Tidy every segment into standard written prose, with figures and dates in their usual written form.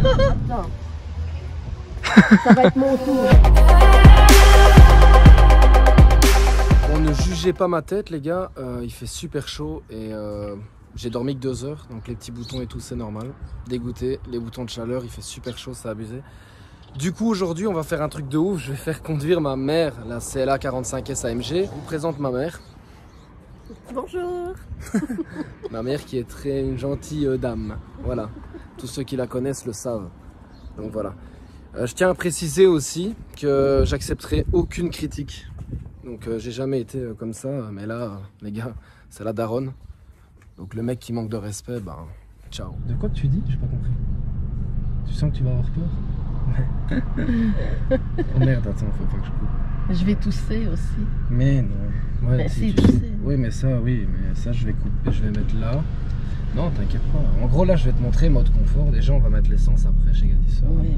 Attends. Ça va être mon tour. Bon, ne jugez pas ma tête les gars, il fait super chaud et j'ai dormi que 2 heures, donc les petits boutons et tout c'est normal. Dégoûté, les boutons de chaleur, il fait super chaud, c'est abusé. Du coup aujourd'hui on va faire un truc de ouf, je vais faire conduire ma mère, la CLA 45S AMG. Je vous présente ma mère. Bonjour. Ma mère qui est une gentille dame, voilà. Tous ceux qui la connaissent le savent, donc voilà. Je tiens à préciser aussi que j'accepterai aucune critique. Donc j'ai jamais été comme ça, mais là les gars, c'est la daronne. Donc le mec qui manque de respect, bah ciao. De quoi que tu dis? J'ai pas compris. Tu sens que tu vas avoir peur? Oh merde, attends, faut pas que je coupe. Je vais tousser aussi. Mais non. Ouais, si, oui, mais ça je vais couper, je vais mettre là. Non, t'inquiète pas. En gros là, je vais te montrer mode confort. Déjà, on va mettre l'essence après chez Gadisseur. Ouais.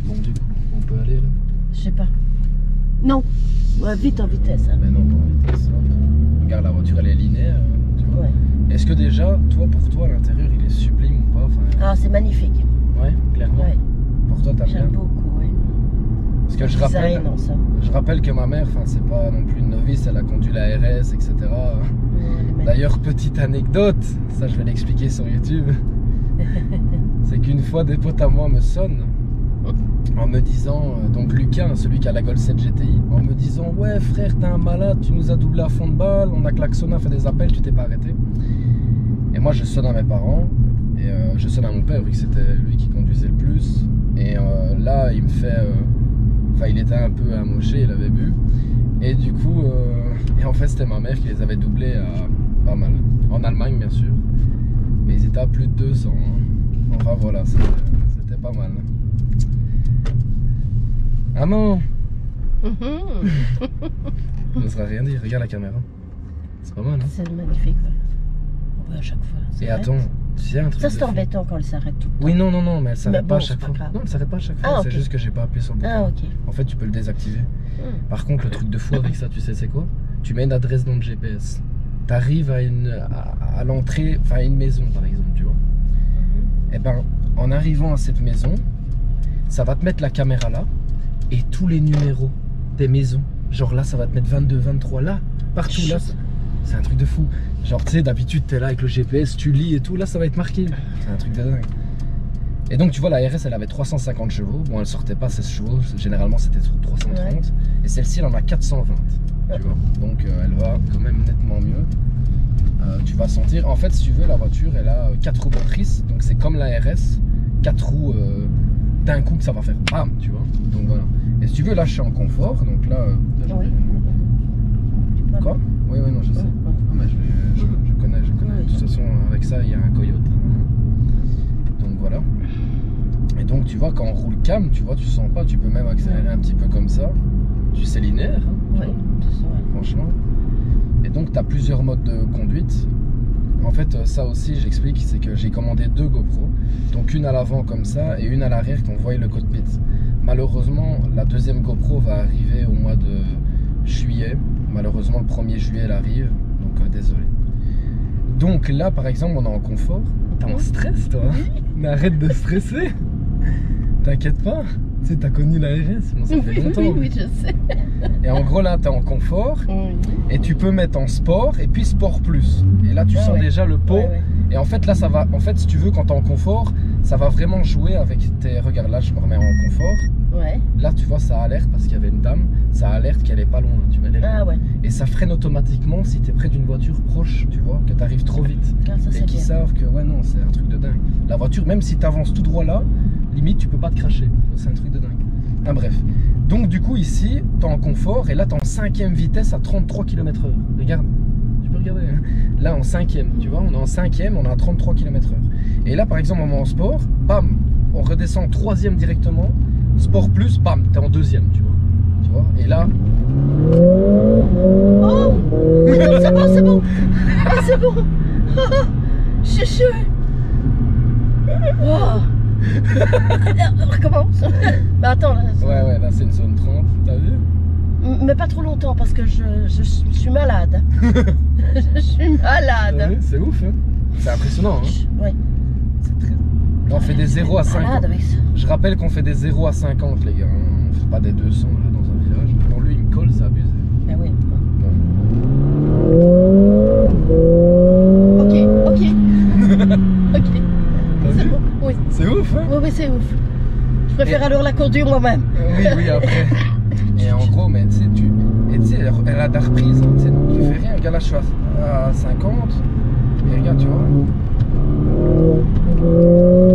Bon, du coup, on peut aller là? Je sais pas. Non. Ouais, vite en vitesse. Hein. Mais non, pas en vitesse. Regarde, la voiture, elle est linéaire. Tu vois. Ouais. Est-ce que déjà, pour toi, l'intérieur, il est sublime ou pas? Enfin, ah, c'est magnifique. Ouais, clairement. Ouais. Pour toi, t'as bien? J'aime beaucoup, ouais. Parce que je rappelle que ma mère, c'est pas non plus une novice, elle a conduit la RS, etc. Ouais, d'ailleurs, petite anecdote, ça je vais l'expliquer sur YouTube. C'est qu'une fois, des potes à moi me sonnent en me disant, donc Lucas, celui qui a la Golf 7 GTI, en me disant ouais frère, t'es un malade, tu nous as doublé à fond de balle, on a klaxonné, on a fait des appels, tu t'es pas arrêté. Et moi je sonne à mes parents et je sonne à mon père vu que c'était lui qui conduisait le plus. Et là il me fait, il était un peu amoché, il avait bu. Et du coup, et en fait c'était ma mère qui les avait doublés à pas mal. En Allemagne bien sûr, mais ils étaient à plus de 200. Hein. Enfin voilà, c'était pas mal. Ah non. Ça ne sera rien dire, regarde la caméra. C'est pas mal hein. C'est magnifique ouais. On voit à chaque fois. Et attends, tu un truc. Ça c'est embêtant quand elle s'arrête tout le temps. Oui non, mais elle s'arrête pas à chaque fois. Grave. Non, elle s'arrête pas à chaque fois, Ah, c'est okay. juste que j'ai pas appuyé sur le bouton. Ah ok. En fait tu peux le désactiver. Par contre le truc de fou avec ça, tu sais c'est quoi? Tu mets une adresse dans le GPS. T'arrives à l'entrée, à une maison par exemple, tu vois. Et ben en arrivant à cette maison, ça va te mettre la caméra là. Et tous les numéros des maisons, genre là ça va te mettre 22, 23 là, partout là, c'est un truc de fou. Genre tu sais d'habitude t'es là avec le GPS, tu lis et tout, là ça va être marqué. C'est un truc de dingue. Et donc tu vois la RS elle avait 350 chevaux, bon elle sortait pas 16 chevaux, généralement c'était 330. Ouais. Et celle-ci elle en a 420, tu vois. Donc elle va quand même nettement mieux. Tu vas sentir, en fait si tu veux la voiture elle a 4 roues motrices, donc c'est comme la RS, 4 roues d'un coup que ça va faire bam, tu vois. Donc voilà. Et si tu veux, là je suis en confort, donc là. Oui. Quoi? Oui, non, je sais. Ah, mais je connais. De toute façon, avec ça, il y a un coyote. Donc voilà. Et donc tu vois, quand on roule calme, tu vois, tu sens pas, tu peux même accélérer un petit peu comme ça. Tu sais linéaire. Hein, oui, c'est ça. Franchement. Et donc tu as plusieurs modes de conduite. En fait, ça aussi, j'explique, c'est que j'ai commandé 2 GoPro. Donc une à l'avant comme ça et une à l'arrière qu'on voit le cockpit. Malheureusement, la deuxième GoPro va arriver au mois de juillet. Malheureusement, le 1er juillet, elle arrive. Donc désolé. Donc là, par exemple, on est en confort. T'es en stress, toi? Mais arrête de stresser. T'inquiète pas. Tu sais, t'as connu la RS. Bon, ça fait longtemps. Oui, je sais. Et en gros, là, t'es en confort. Et tu peux mettre en sport et puis sport plus. Et là, tu sens déjà le pot. Et en fait, là, ça va. En fait, si tu veux, quand t'es en confort, ça va vraiment jouer avec tes. Regarde, là, je me remets en confort. Ouais. Là, tu vois, ça alerte parce qu'il y avait une dame. Ça alerte qu'elle est pas loin. Tu vois, elle est loin. Ah ouais. Et ça freine automatiquement si t'es près d'une voiture proche, tu vois, que t'arrives trop vite. Ah, ça, et qui savent que, ouais, non, c'est un truc de dingue. La voiture, même si t'avances tout droit là, limite, tu peux pas te cracher. C'est un truc de dingue. Ah, bref. Donc, du coup, ici, t'es en confort et là, t'es en 5e vitesse à 33 km/h. Regarde. Tu peux regarder. Hein. Là, en 5e, tu vois, on est en 5e, on est à 33 km/h. Et là, par exemple, on est en sport, bam, on redescend en 3e directement. Sport plus, bam, t'es en 2e, tu vois. Tu vois. Et là. Oh, c'est bon, c'est bon. Ah, c'est bon. Chuchu. Oh. On recommence. Bah attends. Là, ouais, là c'est une zone 30, t'as vu? Mais pas trop longtemps parce que je suis malade. Je suis malade. C'est ouf, hein? C'est impressionnant, hein? Ouais. C'est très. on fait des 0 à 50. Avec ça. Je rappelle qu'on fait des 0 à 50 les gars. On fait pas des 200 là, dans un village. Pour lui il me colle, c'est abusé. Ben oui. Bon. Ok. Ok. T'as C'est vu? bon. Oui. C'est ouf hein? Oui, c'est ouf. Je préfère alors la conduire moi-même. Oui, après. Et en gros, mais tu sais, elle a de la reprise, hein, tu sais, donc tu fais rien. Regarde là, je suis à 50. Et regarde, tu vois.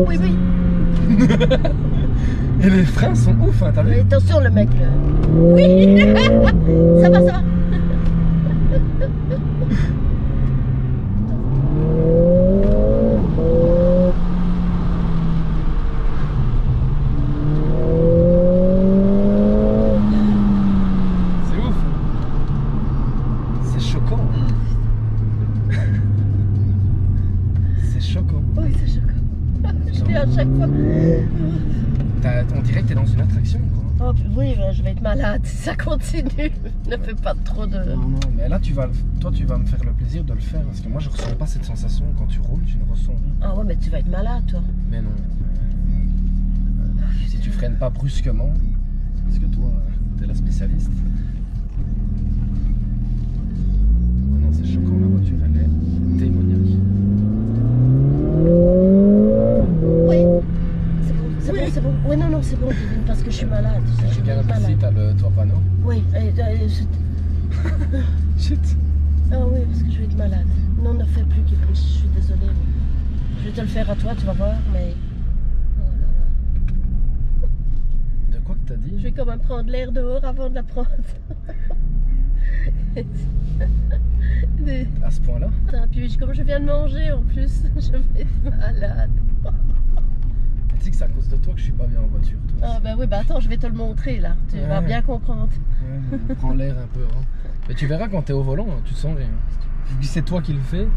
Oui. Et les freins sont ouf, hein, t'as vu? Mais attention le mec là. Oui. Ça va. C'est ouf. C'est choquant. C'est choquant. Oui, c'est choquant. Je dis à chaque fois. On dirait que t'es dans une attraction, quoi. Oh oui, je vais être malade si ça continue. Ne fais pas trop de... Non, mais là, toi, tu vas me faire le plaisir de le faire. Parce que moi, je ressens pas cette sensation. Quand tu roules, tu ne ressens rien. Ah ouais, mais tu vas être malade, toi. Mais non. Si tu freines pas brusquement, parce que toi, t'es la spécialiste. Oh non, c'est choquant, la voiture, elle est démoniaque. Oui. C'est bon. Oui, non, c'est bon, Kevin, parce que je suis malade. Je vais être Regarde ici, malade. t'as le toit panneau. Oui, Shit. ah oui, parce que je vais être malade. Non, ne fais plus, Kevin, je suis désolée. Je vais te le faire à toi, tu vas voir, mais... Oh là là. De quoi que t'as dit? Je vais quand même prendre l'air dehors avant de la prendre. À ce point-là? Puis comme je viens de manger en plus, je vais être malade. Tu sais que c'est à cause de toi que je suis pas bien en voiture, toi. Ah bah oui, bah attends, je vais te le montrer là. Tu vas bien comprendre. Ouais, on prend l'air un peu. Hein. Mais tu verras quand t'es au volant, tu te sens rien. Vu que c'est toi qui le fais.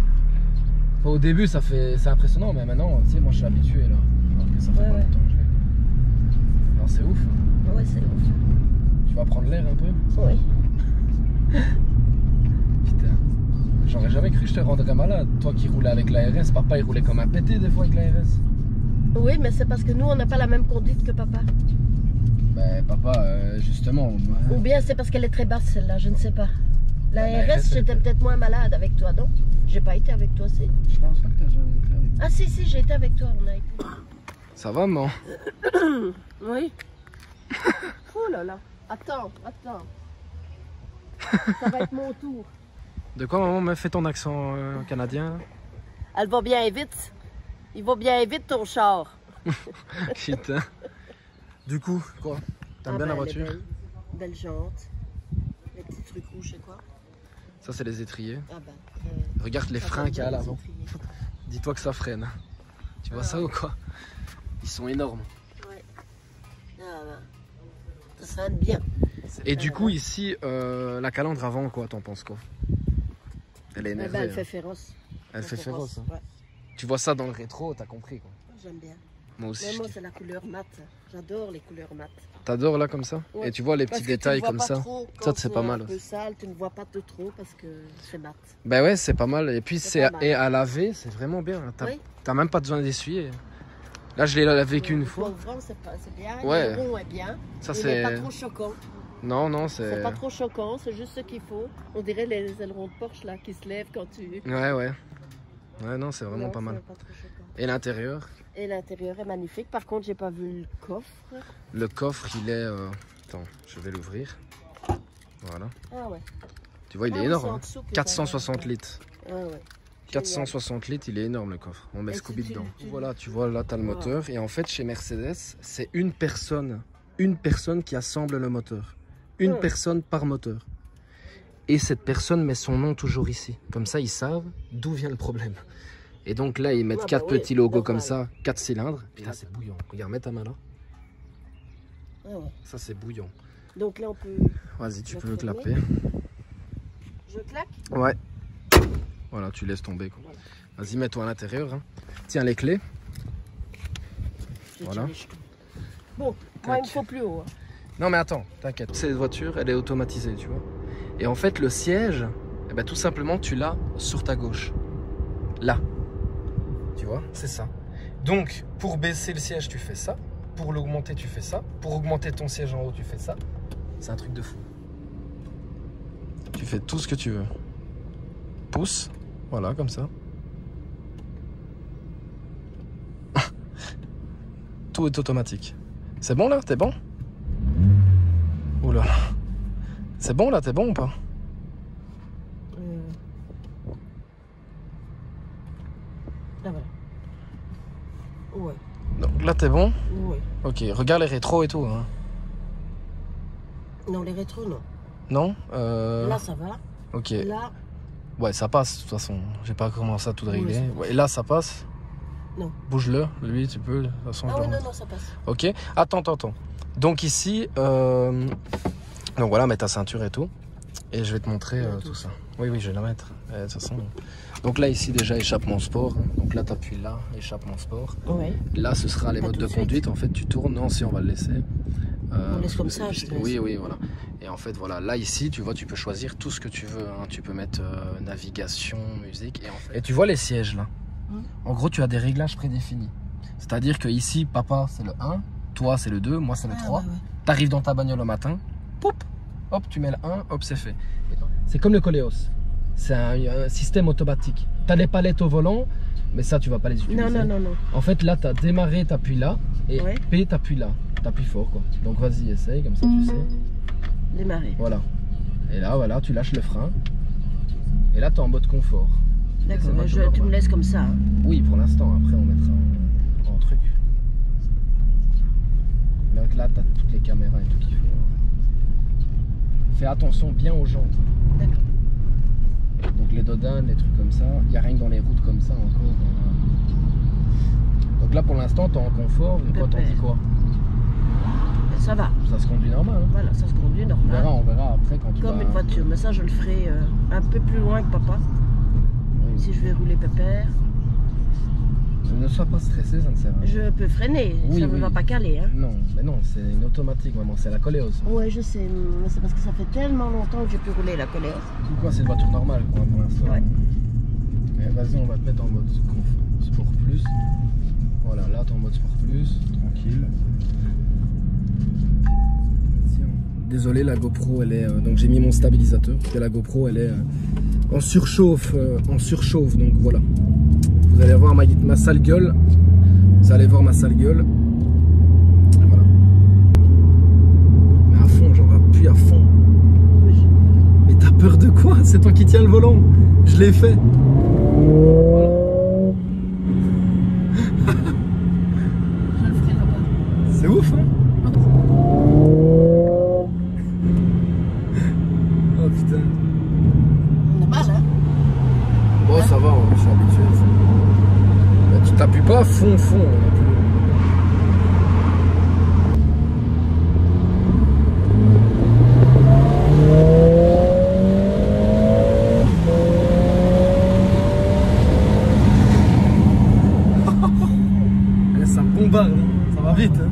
Enfin, au début, c'est impressionnant, mais maintenant, tu sais, moi je suis habitué là. Alors que ça fait pas longtemps que je l'ai. Alors c'est ouf. Ouais, c'est ouf. Tu vas prendre l'air un peu? Oui. Putain. J'aurais jamais cru que je te rendrais malade. Toi qui roulais avec l'ARS, papa il roulait comme un pété des fois avec l'ARS. Oui, mais c'est parce que nous, on n'a pas la même conduite que papa. Ben papa, justement. Ou bien c'est parce qu'elle est très basse celle-là, je ne sais pas. La Ouais, RS, j'étais peut-être moins malade avec toi, non? J'ai pas été avec toi, si. Je pense pas que t'as jamais été avec. Ah si, j'ai été avec toi, on a été. Ça va, maman? Oui. Oh là là. Attends. Ça va être mon tour. De quoi, maman, me fait ton accent canadien? Elle va bien vite. Il va bien vite ton char. Putain. Du coup, quoi? T'aimes bien la voiture? Belle jante. Les petits trucs rouges, c'est quoi? Ça, c'est les étriers. Ah ben. Regarde les freins qu'il y a à l'avant. Dis-toi que ça freine. Tu vois ça ou quoi? Ils sont énormes. Ouais. Ah ben. Ça freine bien. Et du coup, ici, la calandre avant, quoi, t'en penses quoi? Elle est énervée. Elle fait féroce. Elle fait féroce. Hein. Ouais. Tu vois ça dans le rétro, t'as compris quoi. J'aime bien. Moi aussi. Mais moi, c'est la couleur mat. J'adore les couleurs mat. T'adores là comme ça? Ouais. Et tu vois les petits détails comme ça. Ça, c'est pas mal. Un peu sale, tu ne vois pas de trop parce que c'est mat. Ben ouais, c'est pas mal. Et puis c'est à laver, c'est vraiment bien. T'as même pas besoin d'essuyer. Là, je l'ai lavé qu'une fois. Le vent, c'est bien. Ouais. Le rond est bien. Ça, c'est pas trop choquant. Non, c'est... C'est pas trop choquant, c'est juste ce qu'il faut. On dirait les ailerons de Porsche là qui se lèvent quand tu... Ouais. Ouais, non, c'est vraiment pas mal. Pas trop choquant. Et l'intérieur? Et l'intérieur est magnifique. Par contre, j'ai pas vu le coffre. Le coffre, il est... Attends, je vais l'ouvrir. Voilà. Ah ouais. Tu vois, il est énorme. Hein. 460 litres. Ah ouais. 460 litres, il est énorme le coffre. On met Scooby dedans. Voilà, tu vois, là, tu as le moteur. Et en fait, chez Mercedes, c'est une personne qui assemble le moteur. Une personne par moteur. Et cette personne met son nom toujours ici. Comme ça, ils savent d'où vient le problème. Et donc là, ils mettent 4 petits logos comme ça, 4 cylindres. Et là, c'est bouillant. Regarde, mets ta main là. Ah ouais. Ça, c'est bouillant. Donc là, on peut... Vas-y, tu peux le clapper. Je claque? Ouais. Voilà, tu laisses tomber. Voilà. Vas-y, mets-toi à l'intérieur. Hein. Tiens les clés. Voilà. Bon, moi, il me faut plus haut. Hein. Non, mais attends, t'inquiète. Cette voiture, elle est automatisée, tu vois. Et en fait, le siège, eh ben, tout simplement, tu l'as sur ta gauche. Là. Tu vois, c'est ça. Donc, pour baisser le siège, tu fais ça. Pour l'augmenter, tu fais ça. Pour augmenter ton siège en haut, tu fais ça. C'est un truc de fou. Tu fais tout ce que tu veux. Pousse, voilà, comme ça. Tout est automatique. C'est bon là? T'es bon? Oula. C'est bon là? T'es bon ou pas? Là voilà. Ouais. Donc là t'es bon? Ouais. Ok, regarde les rétros et tout. Hein. Non, les rétros, non. Non? Là, ça va. Ok. Là, Ouais, ça passe de toute façon. J'ai pas commencé à tout régler. Oui, Ouais, et là, ça passe? non. Bouge-le, lui, tu peux. De toute façon, Ah je oui, le non, non, ça passe. Ok. Attends. Donc ici, donc voilà, mets ta ceinture et tout. Et je vais te montrer tout ça. Oui, je vais la mettre. De toute façon. Donc là, ici, déjà, échappement sport. Donc là, tu appuies là, échappement sport. Ouais. Là, ce sera les Pas modes tout de de suite. conduite. En fait, tu tournes. Non, si, on va le laisser. On laisse comme ça, je te laisse. Oui, voilà. Et en fait, voilà, là, ici, tu vois, tu peux choisir tout ce que tu veux. Hein. Tu peux mettre navigation, musique. Et tu vois les sièges, là. En gros, tu as des réglages prédéfinis. C'est-à-dire que ici, papa, c'est le 1. Toi, c'est le 2. Moi, c'est le 3. Ouais. Tu arrives dans ta bagnole au matin. Poup, hop, tu mets le 1. Hop, c'est fait. C'est comme le Koleos. C'est un système automatique. Tu as les palettes au volant, mais ça, tu vas pas les utiliser. Non. En fait, là, tu as démarré, tu appuies là. Et Ouais. P, tu appuies là. Tu appuies fort, quoi. Donc, vas-y, essaye, comme ça, tu sais. Démarrer. Voilà. Et là, voilà, tu lâches le frein. Et là, tu es en mode confort. D'accord, C'est tu normal. me laisses comme ça. Hein. Oui, pour l'instant. Après, on mettra en truc. Donc là, tu as toutes les caméras et tout qu'il faut. Fais attention bien aux jantes. D'accord. Donc les dodanes, les trucs comme ça. Il n'y a rien que dans les routes comme ça encore. Donc là, pour l'instant, tu es en confort. Mais toi, t'en dis quoi? Ça va. Ça se conduit normal. Hein. Voilà, ça se conduit normal. On verra après quand tu Comme vas... une voiture, mais ça je le ferai un peu plus loin que papa. Oui. Si je vais rouler pépère, Ne sois pas stressé, ça ne sert à rien. je peux freiner, Oui, ça ne oui. va pas caler. Hein. Non, mais non, c'est une automatique, maman, c'est la Koleos. Ouais, je sais, mais c'est parce que ça fait tellement longtemps que j'ai pu rouler la colère. Pourquoi c'est une voiture normale quoi, pour l'instant. Ouais. Et vas-y, on va te mettre en mode sport plus. Voilà, là t'es en mode sport plus, tranquille. Désolé, la GoPro elle est donc j'ai mis mon stabilisateur parce que la GoPro elle est en surchauffe, donc voilà. Vous allez voir ma sale gueule. Vous allez voir ma sale gueule. Et voilà. Mais à fond, j'en appuie à fond. Mais t'as peur de quoi? C'est toi qui tiens le volant. Je l'ai fait. Voilà. Je le ferai là-bas. C'est ouf, hein? Oh putain. On a mal, hein? Bon, ça va, je suis habitué. Bah, tu t'appuies pas à fond non plus. Ça bombarde, hein. Ça va vite. Hein.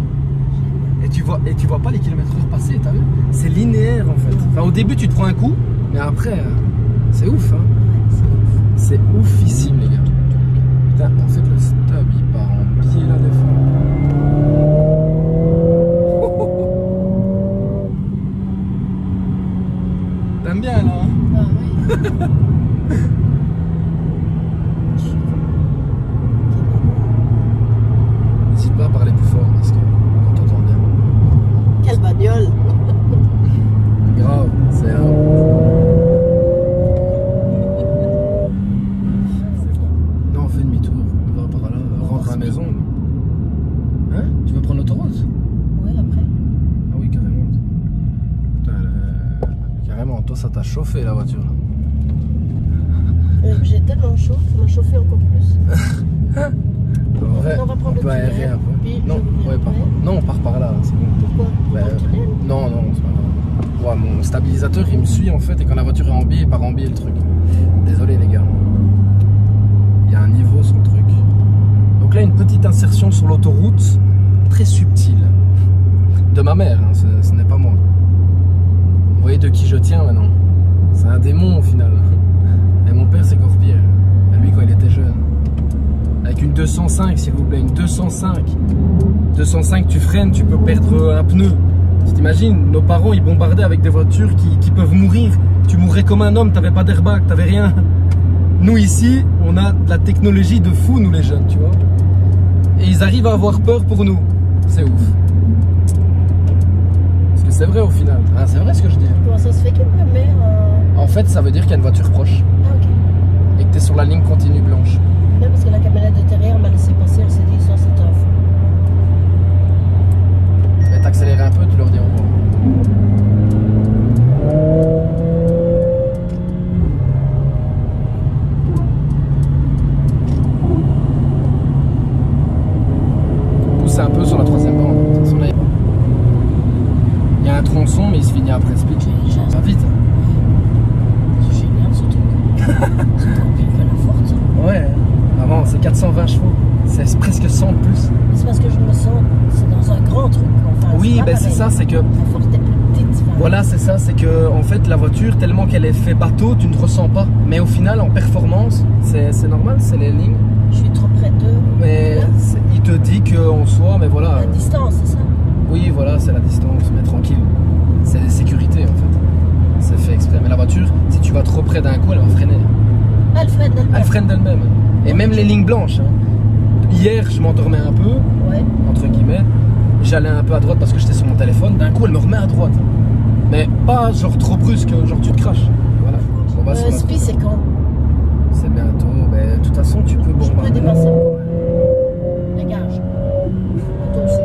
Et tu vois pas les kilomètres heure passer, t'as vu? C'est linéaire en fait. Enfin, au début tu te prends un coup, mais après, c'est ouf. Hein. C'est oufissime les gars. Putain, en fait le stub il part en pied là des fois. T'aimes bien là hein? Ah oui. N'hésite pas à parler plus fort parce que on t'entend bien. Quelle bagnole! Grave, c'est non, on fait demi-tour, on va par là, rentre à la maison. Hein? Tu veux prendre l'autoroute? Ouais, après. Ah oui, carrément. Putain, carrément, toi ça t'a chauffé la voiture là. J'ai tellement chaud, ça m'a chauffé encore plus. En vrai, On va prendre le peut tunnel, aérer un peu. puis Non, je reviens ouais, après. non, on part par là, c'est bon. Pourquoi? On Bah, prend le tunnel? non, c'est pas grave. Ouais, mon stabilisateur il me suit en fait et quand la voiture est en biais, il part en biais le truc. Désolé les gars. Il y a un niveau sur le truc. Donc là une petite insertion sur l'autoroute, très subtile. De ma mère, hein, ce n'est pas moi. Vous voyez de qui je tiens maintenant? C'est un démon au final. Et mon père c'est encore pire. Et lui quand il était jeune. Avec une une 205 s'il vous plaît, une 205. 205, tu freines, tu peux perdre un pneu. Tu t'imagines, nos parents ils bombardaient avec des voitures qui peuvent mourir. Tu mourrais comme un homme, t'avais pas d'airbag, t'avais rien. Nous ici, on a de la technologie de fou, nous les jeunes, tu vois. Et ils arrivent à avoir peur pour nous. C'est ouf. Parce que c'est vrai au final. Ah, c'est vrai ce que je dis. Comment ça se fait que ma mère... En fait, ça veut dire qu'il y a une voiture proche. Ah ok. Et que tu es sur la ligne continue blanche. Non, parce que la camionnette de derrière m'a laissé passer, elle s'est dit ça c'est un fou. Tu vas t'accélérer un peu, tu leur dis au revoir. Pousser un peu sur la troisième bande. Il y a un tronçon, mais il se finit après Split. Ça va vite. C'est génial ce truc. C'est trop pile que la forte. Ouais, avant c'est 420 chevaux. C'est presque 100 de plus. C'est parce que je me sens, c'est dans un grand truc. Enfin, Oui, ben c'est ça, c'est que... La forte est plus petite. Enfin, Voilà, c'est ça, c'est que en fait la voiture, tellement qu'elle est fait bateau, tu ne ressens pas. Mais au final, en performance, c'est normal, c'est les lignes. je suis trop près d'eux. Mais il te dit qu'en soi, mais voilà. La distance, c'est ça? Oui, voilà, c'est la distance, mais tranquille. C'est la sécurité en fait. C'est fait exprès. Mais la voiture, si tu vas trop près d'un coup, elle va freiner. Elle freine d'elle-même. Elle freine d'elle-même. Et même les lignes blanches. Hein. Hier, je m'endormais un peu, Ouais. entre guillemets. J'allais un peu à droite parce que j'étais sur mon téléphone. D'un coup, elle me remet à droite. Mais pas genre trop brusque, genre tu te craches. Voilà. On va sur la Spi, c'est quand? C'est bientôt. Mais de toute façon, tu peux Je peux bombarder. dépasser. Dégage. Toi aussi.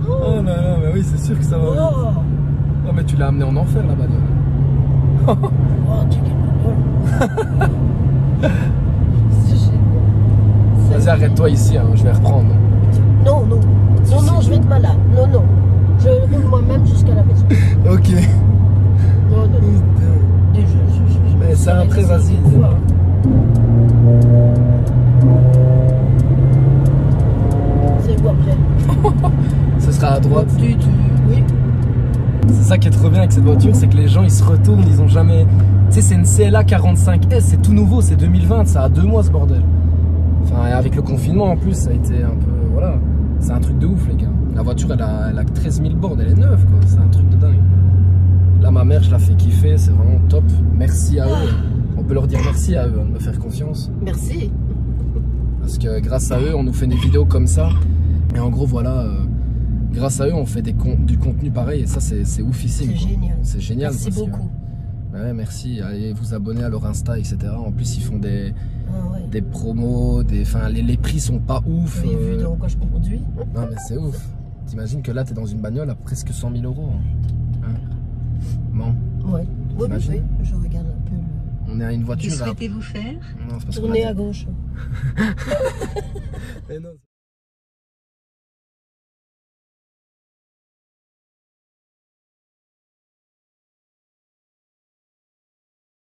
Oh là là, mais oui, c'est sûr que ça va. Oh, Oh, mais tu l'as amené en enfer la bagnole. oh tu quelle bagnole. C'est génial. Vas-y, arrête-toi ici, hein, je vais reprendre. Non, non. Non, non, je vais être malade. Non, non. Je roule moi-même jusqu'à la maison. Ok. Non, non. Mais ça, après, vas-y. C'est où après? Ce sera à droite. Oui. C'est ça qui est trop bien avec cette voiture, c'est que les gens ils se retournent, ils ont jamais. Tu sais, c'est une CLA 45S, c'est tout nouveau, c'est 2020, ça a 2 mois ce bordel. Enfin, avec le confinement en plus, ça a été un peu. Voilà. C'est un truc de ouf, les gars. La voiture elle a 13 000 bornes, elle est neuve quoi, c'est un truc de dingue. Là, ma mère, je la fais kiffer, c'est vraiment top. Merci à eux. On peut leur dire merci à eux de me faire confiance. Merci. Parce que grâce à eux, on nous fait des vidéos comme ça. Et en gros, voilà. Grâce à eux, on fait du contenu pareil et ça, c'est oufissime. C'est génial. C'est génial. Merci parce que- beaucoup. Ouais, merci. Allez vous abonner à leur Insta, etc. En plus, ils font des Ouais. promos, enfin, les prix sont pas ouf. Vous avez vu dans quoi je conduis? Non, mais c'est ouf. T'imagines que là, t'es dans une bagnole à presque 100 000 euros. Hein. Non. Ouais. Oui, T'imagines oui, je regarde un peu. On est à une voiture. Que souhaitez-vous faire? Non, c'est parce qu'on a Tourner dit- à gauche. Eh non,